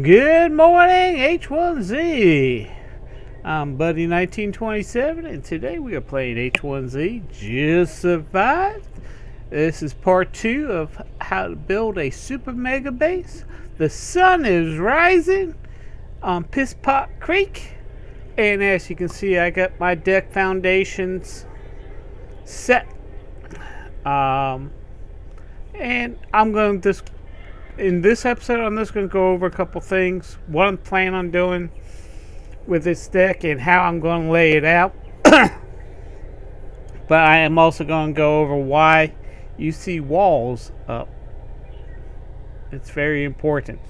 Good morning, H1Z. I'm Buddy1927, and today we are playing H1Z Just Survived. This is part 2 of how to build a super mega base. The sun is rising on Piss Pot Creek, and as you can see, I got my deck foundations set. And I'm going to just, in this episode, I'm just going to go over a couple things, what I'm planning on doing with this deck and how I'm going to lay it out. But I am also going to go over why you see walls up. It's very important.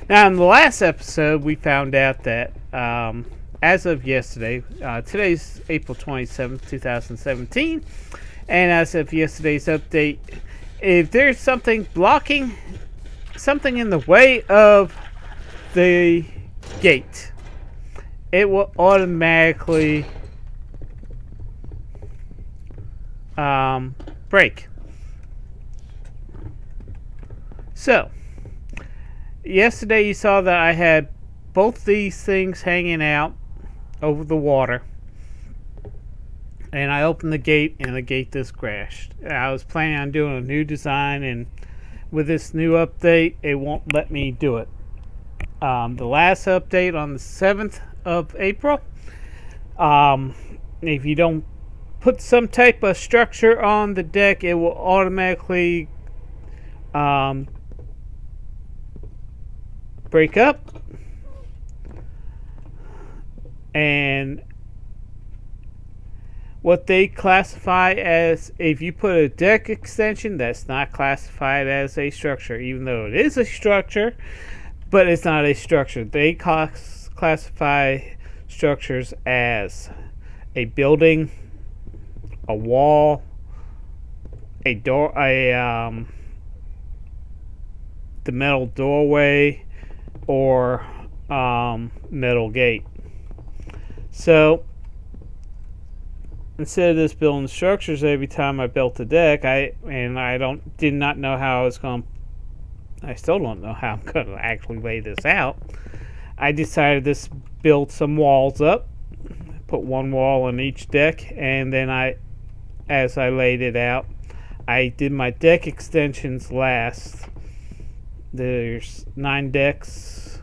Now, in the last episode, we found out that as of yesterday, today's April 27th, 2017, and as of yesterday's update, if there's something blocking, something in the way of the gate, it will automatically break. So, yesterday you saw that I had both these things hanging out over the water. And I opened the gate, and the gate just crashed. I was planning on doing a new design, and with this new update, it won't let me do it. The last update on the 7th of April, if you don't put some type of structure on the deck, it will automatically break up. And what they classify as, if you put a deck extension, that's not classified as a structure, even though it is a structure, but it's not a structure. They classify structures as a building, a wall, a door, the metal doorway, or metal gate. So instead of just building structures every time I built a deck, I did not know how I was going to, I still don't know how I'm going to actually lay this out. I decided to just build some walls up, put one wall on each deck, and then as I laid it out, I did my deck extensions last. There's 9 decks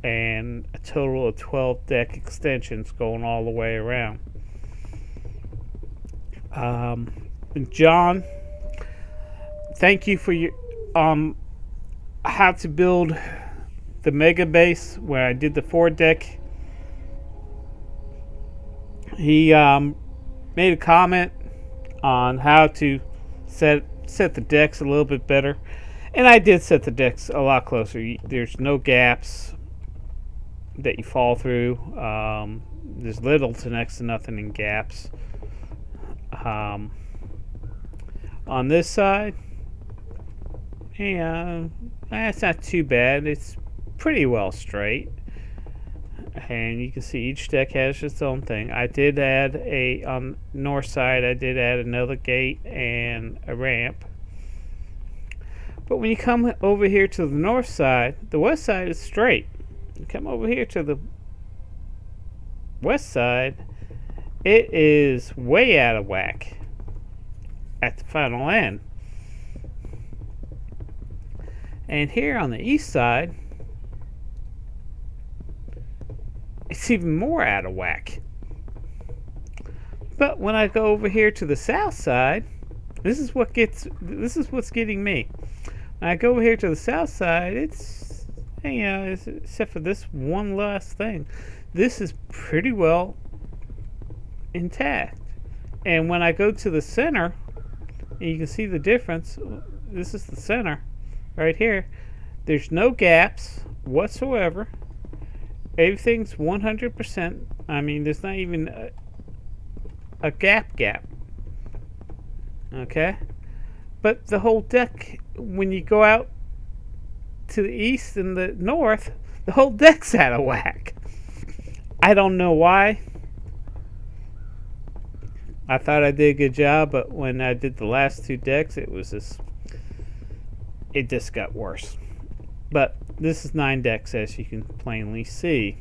and a total of 12 deck extensions going all the way around. John, thank you for your how to build the mega base, where I did the 4 deck. He made a comment on how to set the decks a little bit better, and I did set the decks a lot closer. There's no gaps that you fall through. There's little to next to nothing in gaps. On this side, yeah, that's not too bad. It's pretty well straight, and you can see each deck has its own thing. I did add on north side, I did add another gate and a ramp. But when you come over here to the north side, the west side is straight. You come over here to the west side, it is way out of whack at the final end. And here on the east side, it's even more out of whack. But when I go over here to the south side, this is what's getting me. When I go over here to the south side, it's, you know, except for this one last thing, this is pretty well intact. And when I go to the center, and you can see the difference. This is the center right here. There's no gaps whatsoever. Everything's 100%. I mean, there's not even a gap. Okay? But the whole deck, when you go out to the east and the north, the whole deck's out of whack. I don't know why. I thought I did a good job, but when I did the last 2 decks, it just got worse. But this is 9 decks, as you can plainly see.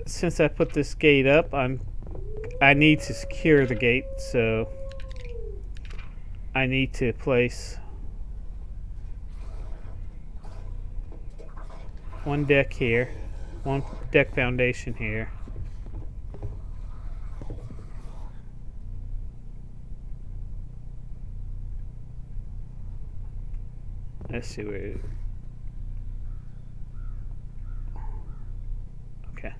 Since I put this gate up, I need to secure the gate, so I need to place one deck here, one deck foundation here. Let's see where it is. Okay.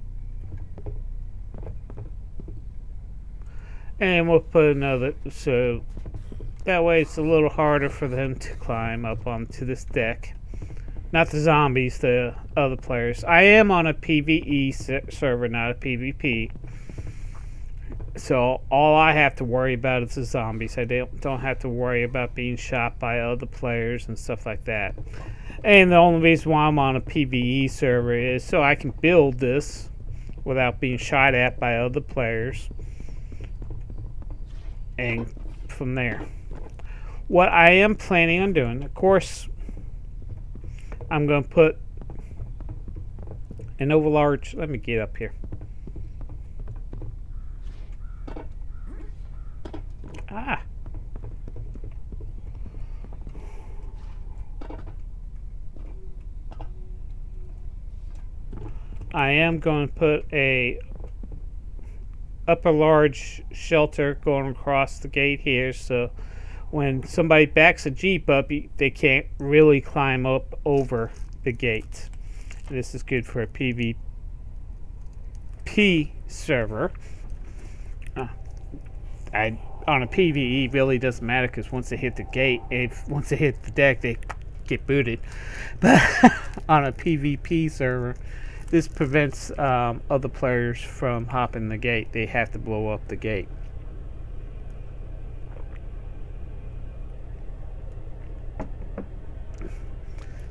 And we'll put another, so that way it's a little harder for them to climb up onto this deck. Not the zombies, the other players. I am on a PvE server, not a PvP. So all I have to worry about is the zombies. I don't have to worry about being shot by other players and stuff like that. And the only reason why I'm on a PvE server is so I can build this without being shot at by other players. And from there. What I am planning on doing, of course, I'm going to put an overlarge. Let me get up here. I am going to put a upper large shelter going across the gate here, so when somebody backs a Jeep up, they can't really climb up over the gate. This is good for a PvP server. On a PvE, really doesn't matter, because once they hit the gate, once they hit the deck, they get booted. But on a PvP server, this prevents other players from hopping the gate. They have to blow up the gate.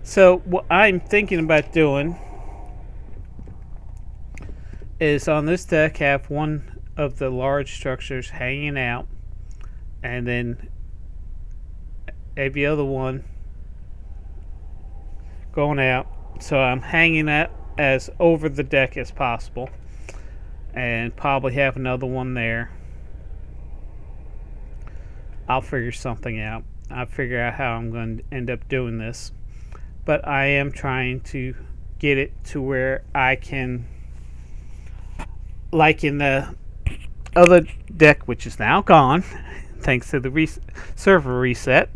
So what I'm thinking about doing is on this deck have one of the large structures hanging out, and then every other one going out. So I'm hanging that as over the deck as possible, and probably have another one there. I'll figure something out. I'll figure out how I'm going to end up doing this, but I am trying to get it to where I can, like in the other deck, which is now gone thanks to the server reset,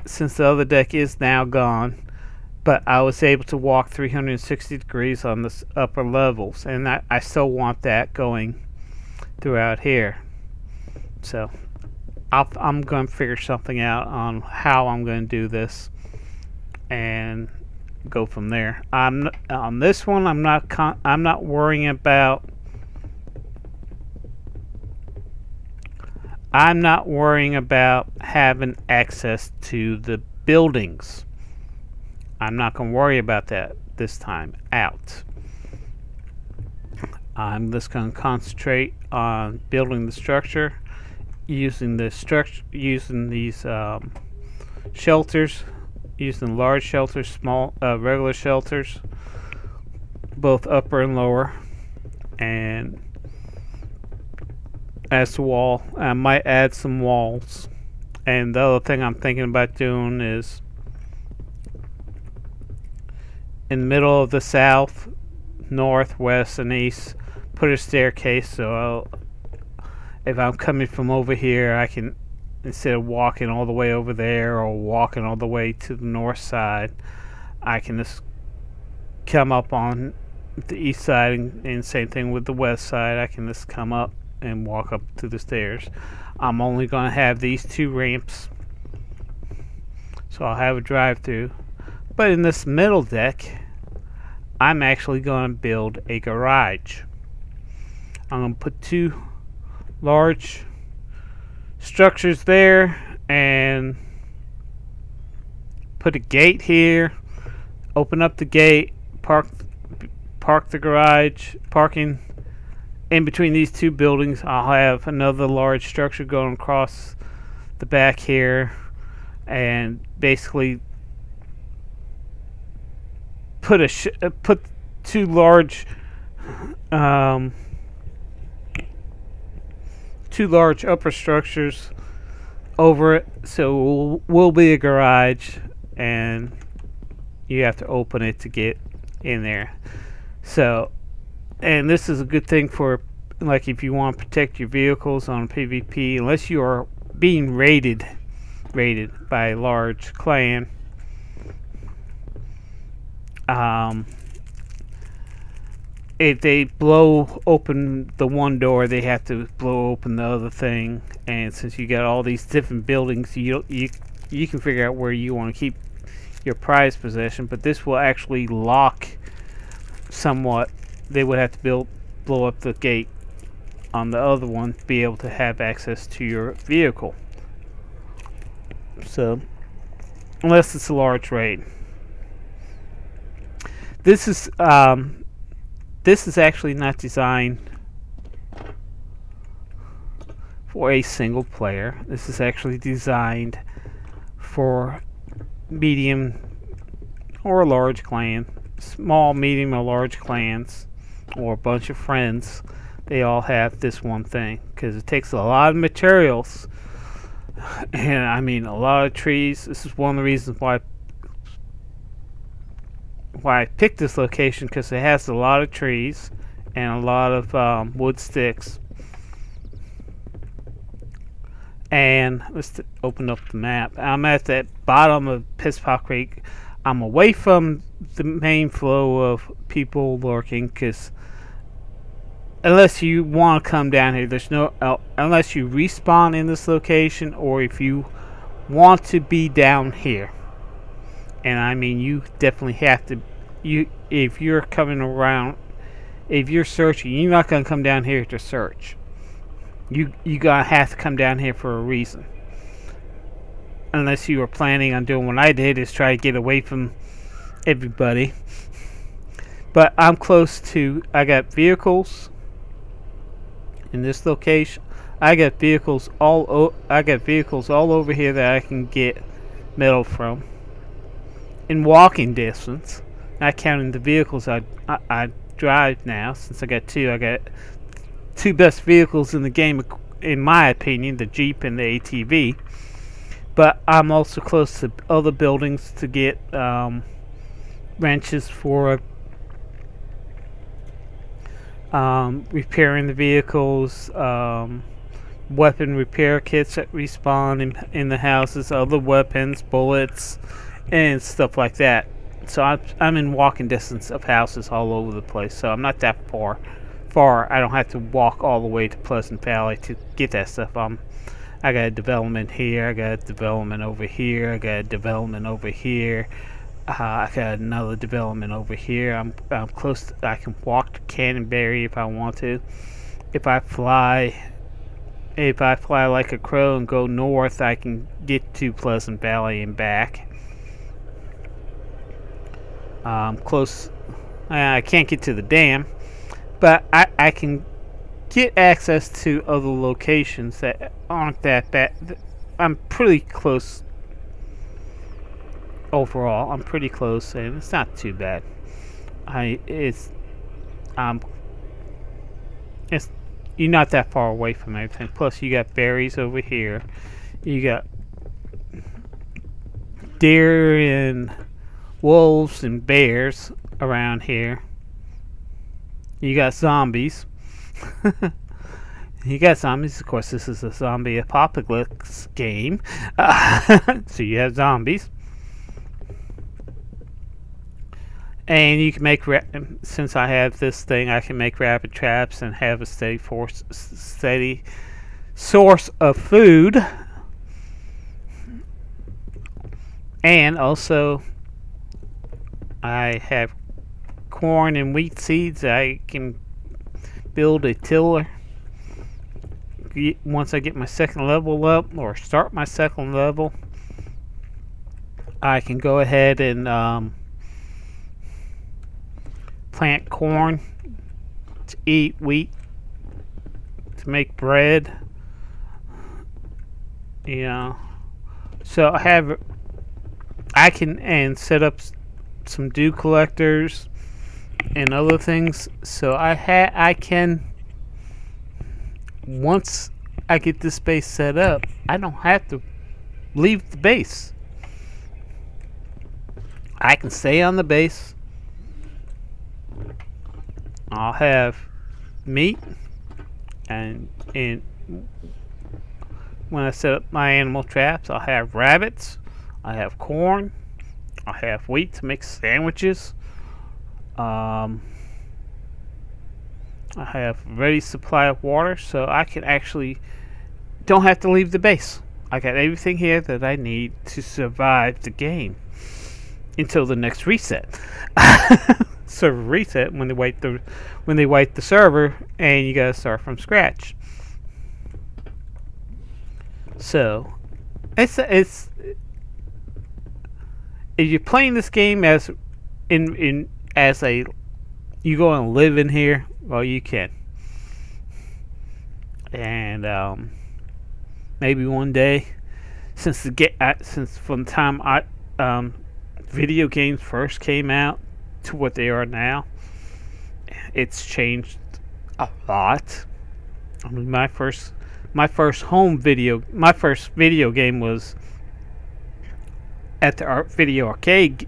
since the other deck is now gone, but I was able to walk 360 degrees on the upper levels, and I still want that going throughout here. So I'm going to figure something out on how I'm going to do this and go from there. On this one, I'm not worrying about. I'm not worrying about having access to the buildings. I'm not going to worry about that this time out. I'm just going to concentrate on building the structure, using these shelters, using large shelters, small regular shelters, both upper and lower, and as the wall, I might add some walls. And the other thing I'm thinking about doing is in the middle of the south, north, west, and east, put a staircase, so if I'm coming from over here, I can, instead of walking all the way over there or walking all the way to the north side, I can just come up on the east side, and same thing with the west side. I can just come up and walk up to the stairs. I'm only going to have these 2 ramps, so I'll have a drive-through. But in this middle deck, I'm actually going to build a garage. I'm going to put 2 large structures there and put a gate here, open up the gate, park the garage, parking in between these 2 buildings. I'll have another large structure going across the back here, and basically put put two large upper structures over it, so it will be a garage, and you have to open it to get in there. So, and this is a good thing for, like, if you want to protect your vehicles on PvP, unless you are being raided by a large clan. If they blow open the one door, they have to blow open the other thing, and since you got all these different buildings, you can figure out where you want to keep your prized possession. But this will actually lock somewhat. They would have to blow up the gate on the other one to be able to have access to your vehicle. So, unless it's a large raid. This is actually not designed for a single player. This is actually designed for medium or large clan, small, medium, or large clans, or a bunch of friends. They all have this one thing, because it takes a lot of materials, and I mean a lot of trees. This is one of the reasons why I picked this location, because it has a lot of trees and a lot of wood sticks. And let's open up the map. I'm at the bottom of Pispaw Creek. I'm away from the main flow of people lurking, because unless you want to come down here, there's no unless you respawn in this location, or if you want to be down here. And I mean, you definitely have to. If you're coming around, if you're searching, you're not gonna come down here to search. You gotta have to come down here for a reason. Unless you were planning on doing what I did, is try to get away from everybody. But I'm close to. I got vehicles in this location. I got vehicles all over here that I can get metal from in walking distance. Not counting the vehicles I drive now, since I got two best vehicles in the game, in my opinion, the Jeep and the ATV. But I'm also close to other buildings to get wrenches for repairing the vehicles, weapon repair kits that respawn in the houses, other weapons, bullets, and stuff like that. So I'm in walking distance of houses all over the place, so I'm not that far. I don't have to walk all the way to Pleasant Valley to get that stuff. I got a development here, I got a development over here, I got a development over here, I got another development over here. I'm close to, I can walk to Cannonberry if I want to. If I fly like a crow and go north, I can get to Pleasant Valley and back. Close. I can't get to the dam, but I can get access to other locations that aren't that bad. I'm pretty close overall. I'm pretty close, and it's not too bad. You're not that far away from everything. Plus, you got berries over here. You got deer and wolves and bears around here. You got zombies. You got zombies. Of course, this is a zombie apocalypse game. So you have zombies. And you can make, since I have this thing, I can make rapid traps and have a steady source of food. And also, I have corn and wheat seeds. I can build a tiller. Once I get my second level up, or start my second level, I can go ahead and plant corn to eat, wheat to make bread, you know, So I can and set up some dew collectors and other things. So I can, once I get this base set up, I don't have to leave the base. I can stay on the base. I'll have meat, and when I set up my animal traps, I'll have rabbits, I have corn, I have wheat to make sandwiches. I have a ready supply of water, so I can actually don't have to leave the base. I got everything here that I need to survive the game until the next reset. Server reset, when they wipe the server, and you gotta start from scratch. So it's if you're playing this game as you go and live in here, well, you can. And maybe one day, since from the time video games first came out to what they are now, it's changed a lot. I mean, my first video game was at the video arcade.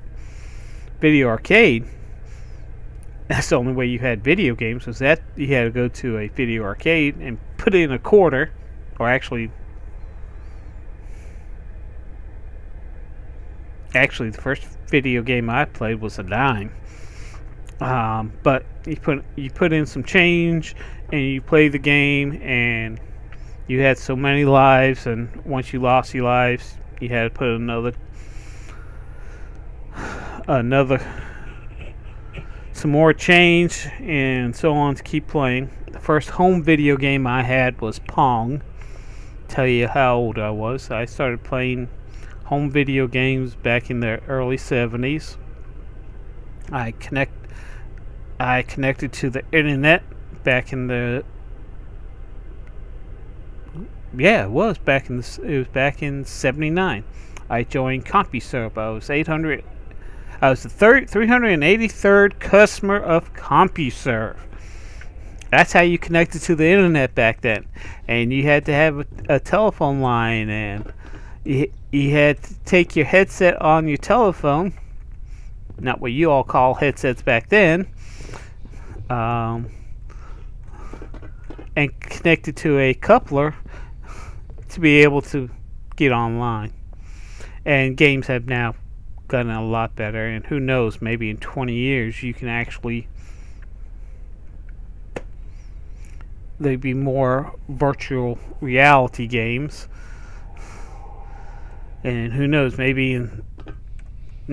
That's the only way you had video games, was that you had to go to a video arcade and put in a quarter, or actually the first video game I played was a dime. But you put in some change and you play the game, and you had so many lives, and once you lost your lives, you had to put some more change and so on to keep playing. The first home video game I had was Pong. Tell you how old I was. I started playing home video games back in the early 70s. I connected to the internet back in the it was back in 79. I joined CompuServe. I was the 383rd customer of CompuServe. That's how you connected to the internet back then. And you had to have a telephone line, and you had to take your headset on your telephone, not what you all call headsets back then, and connect it to a coupler to be able to get online. And games have now gotten a lot better, and who knows, maybe in 20 years you can actually, there'd be more virtual reality games, and who knows, maybe in the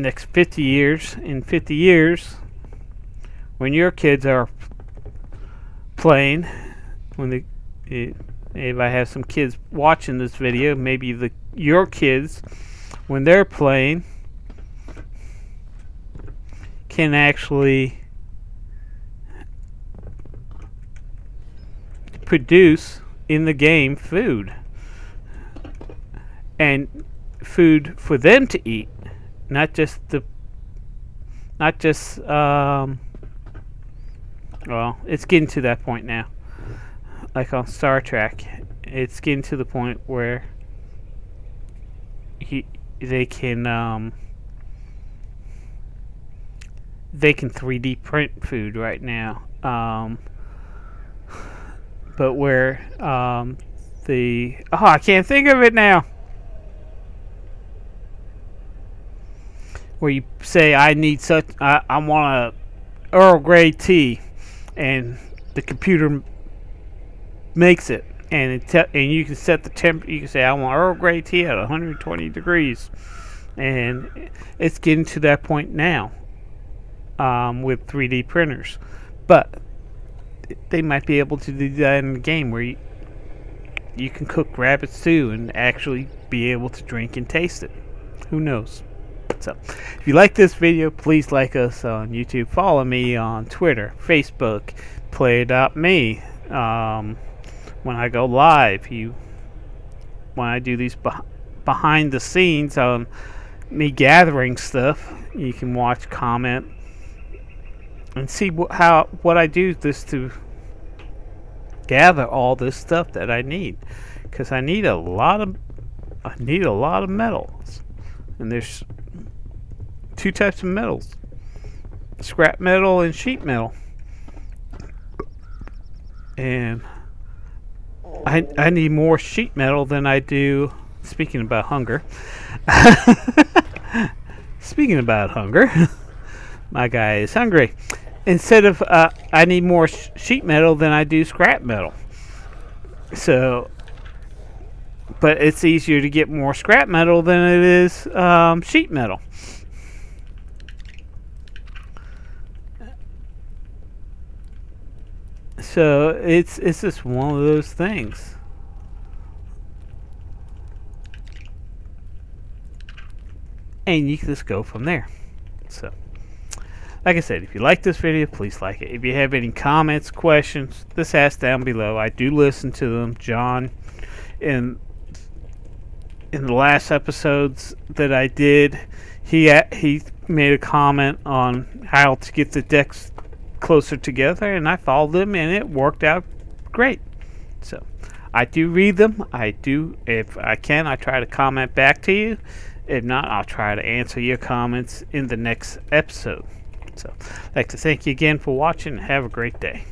next 50 years, when your kids are playing, if I have some kids watching this video, maybe your kids, when they're playing, can actually produce in the game food, and food for them to eat, not just well, it's getting to that point now. Like on Star Trek, it's getting to the point where they can 3D print food right now. But where I can't think of it now. Where you say, I want a Earl Grey tea, and the computer makes it, and you can set the temperature. You can say, I want Earl Grey tea at 120 degrees, and it's getting to that point now with 3D printers. But they might be able to do that in the game, where you can cook rabbit stew and actually be able to drink and taste it. Who knows? So, if you like this video, please like us on YouTube. Follow me on Twitter, Facebook, Play.me. When I go live, when I do these behind the scenes on me gathering stuff. You can watch, comment, and see what I do this to gather all this stuff that I need, because I need a lot of metals, and there's two types of metals: scrap metal and sheet metal. And I need more sheet metal than I do. Speaking about hunger. Speaking about hunger, my guy is hungry. Instead of I need more sheet metal than I do scrap metal. So, but it's easier to get more scrap metal than it is sheet metal. So it's just one of those things. And you can just go from there. So, like I said, if you like this video, please like it. If you have any comments, questions, just ask down below. I do listen to them. John, in the last episodes that I did, he made a comment on how to get the decks closer together, and I followed him, and it worked out great. So I do read them. I do, if I can, I try to comment back to you. If not, I'll try to answer your comments in the next episode. So I'd like to thank you again for watching, and have a great day.